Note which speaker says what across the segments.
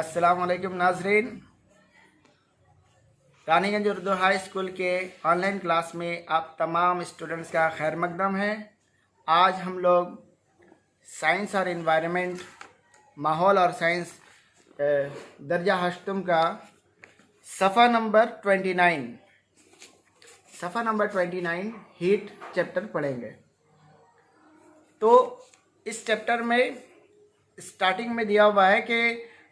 Speaker 1: अस्सलाम वालेकुम नाजरीन। रानीगंज उर्दू हाई स्कूल के ऑनलाइन क्लास में आप तमाम स्टूडेंट्स का खैर मकदम है। आज हम लोग साइंस और इन्वायरमेंट, माहौल और साइंस दर्जा हश्तम का सफ़ा नंबर 29 हीट चैप्टर पढ़ेंगे। तो इस चैप्टर में स्टार्टिंग में दिया हुआ है कि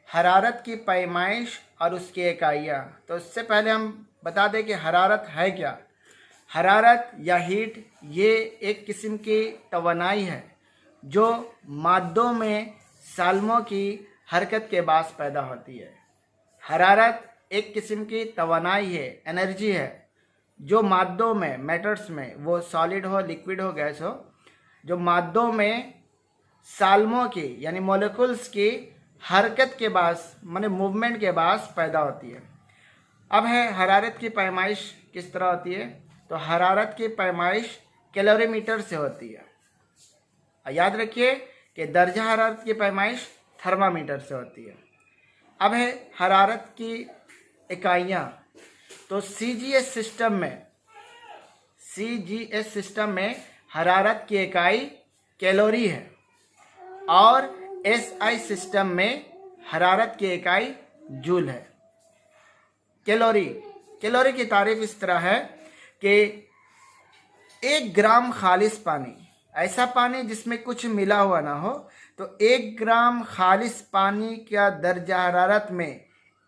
Speaker 1: हरारत की पैमाइश और उसकी इकाइयाँ। तो इससे पहले हम बता दें कि हरारत है क्या। हरारत या हीट ये एक किस्म की तवानाई है जो मादों में सालमों की हरकत के बाद पैदा होती है। हरारत एक किस्म की तवानाई है, एनर्जी है जो मादों में, मैटर्स में, वो सॉलिड हो, लिक्विड हो, गैस हो, जो मादों में सालमों की यानी मॉलिक्यूल्स की हरकत के बाद, माने मूवमेंट के बाद पैदा होती है। अब है हरारत की पैमाइश किस तरह होती है। तो हरारत की पैमाइश कैलोरीमीटर से होती है। याद रखिए कि दर्जा हरारत की पैमाइश थर्मामीटर से होती है। अब है हरारत की इकाइयाँ। तो सीजीएस सिस्टम में हरारत की इकाई कैलोरी है और एसआई सिस्टम में हरारत की इकाई जूल है। कैलोरी की तारीफ इस तरह है कि 1 ग्राम खालिस पानी, ऐसा पानी जिसमें कुछ मिला हुआ ना हो, तो 1 ग्राम खालिस पानी का दर्जा हरारत में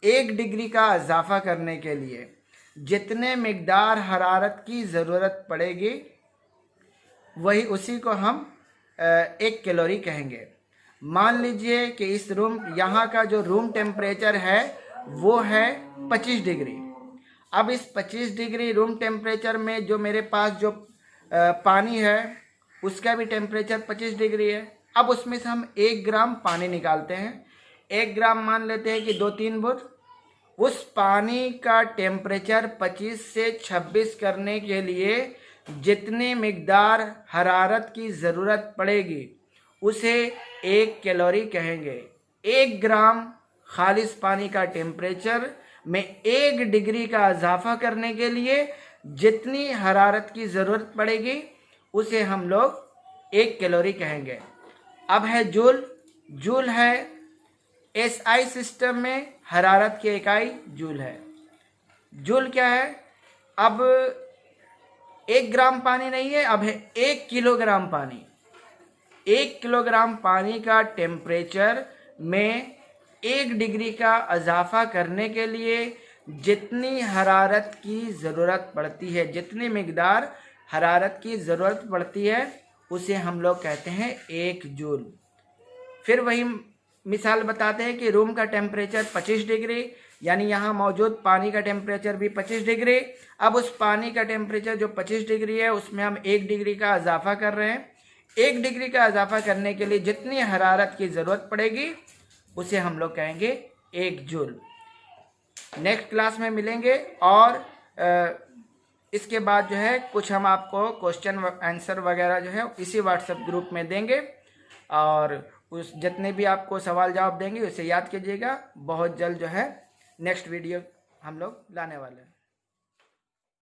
Speaker 1: 1 डिग्री का इजाफा करने के लिए जितने मिकदार हरारत की ज़रूरत पड़ेगी वही उसी को हम 1 कैलोरी कहेंगे। मान लीजिए कि इस यहाँ का जो रूम टेम्परेचर है वो है 25 डिग्री। अब इस 25 डिग्री रूम टेम्परेचर में जो मेरे पास जो पानी है उसका भी टेम्परेचर 25 डिग्री है। अब उसमें से हम 1 ग्राम पानी निकालते हैं। 1 ग्राम मान लेते हैं कि 2-3 बूंद। उस पानी का टेम्परेचर 25 से 26 करने के लिए जितनी मिकदार हरारत की ज़रूरत पड़ेगी उसे 1 कैलोरी कहेंगे। 1 ग्राम खालिस पानी का टेम्परेचर में 1 डिग्री का इजाफा करने के लिए जितनी हरारत की ज़रूरत पड़ेगी उसे हम लोग 1 कैलोरी कहेंगे। अब है जूल है एसआई सिस्टम में हरारत की इकाई जूल है। जूल क्या है? अब 1 ग्राम पानी नहीं है, अब है 1 किलोग्राम पानी। 1 किलोग्राम पानी का टेम्परेचर में 1 डिग्री का इजाफा करने के लिए जितनी हरारत की ज़रूरत पड़ती है, जितनी मिकदार हरारत की ज़रूरत पड़ती है उसे हम लोग कहते हैं 1 जूल। फिर वही मिसाल बताते हैं कि रूम का टेम्परेचर 25 डिग्री, यानी यहाँ मौजूद पानी का टेम्परेचर भी 25 डिग्री। अब उस पानी का टेम्परेचर जो 25 डिग्री है उसमें हम 1 डिग्री का इजाफा कर रहे हैं। 1 डिग्री का इजाफा करने के लिए जितनी हरारत की ज़रूरत पड़ेगी उसे हम लोग कहेंगे 1 जूल। नेक्स्ट क्लास में मिलेंगे और इसके बाद जो है कुछ हम आपको क्वेश्चन आंसर वगैरह जो है इसी व्हाट्सएप ग्रुप में देंगे और उस जितने भी आपको सवाल जवाब देंगे उसे याद कीजिएगा। बहुत जल्द जो है नेक्स्ट वीडियो हम लोग लाने वाले हैं।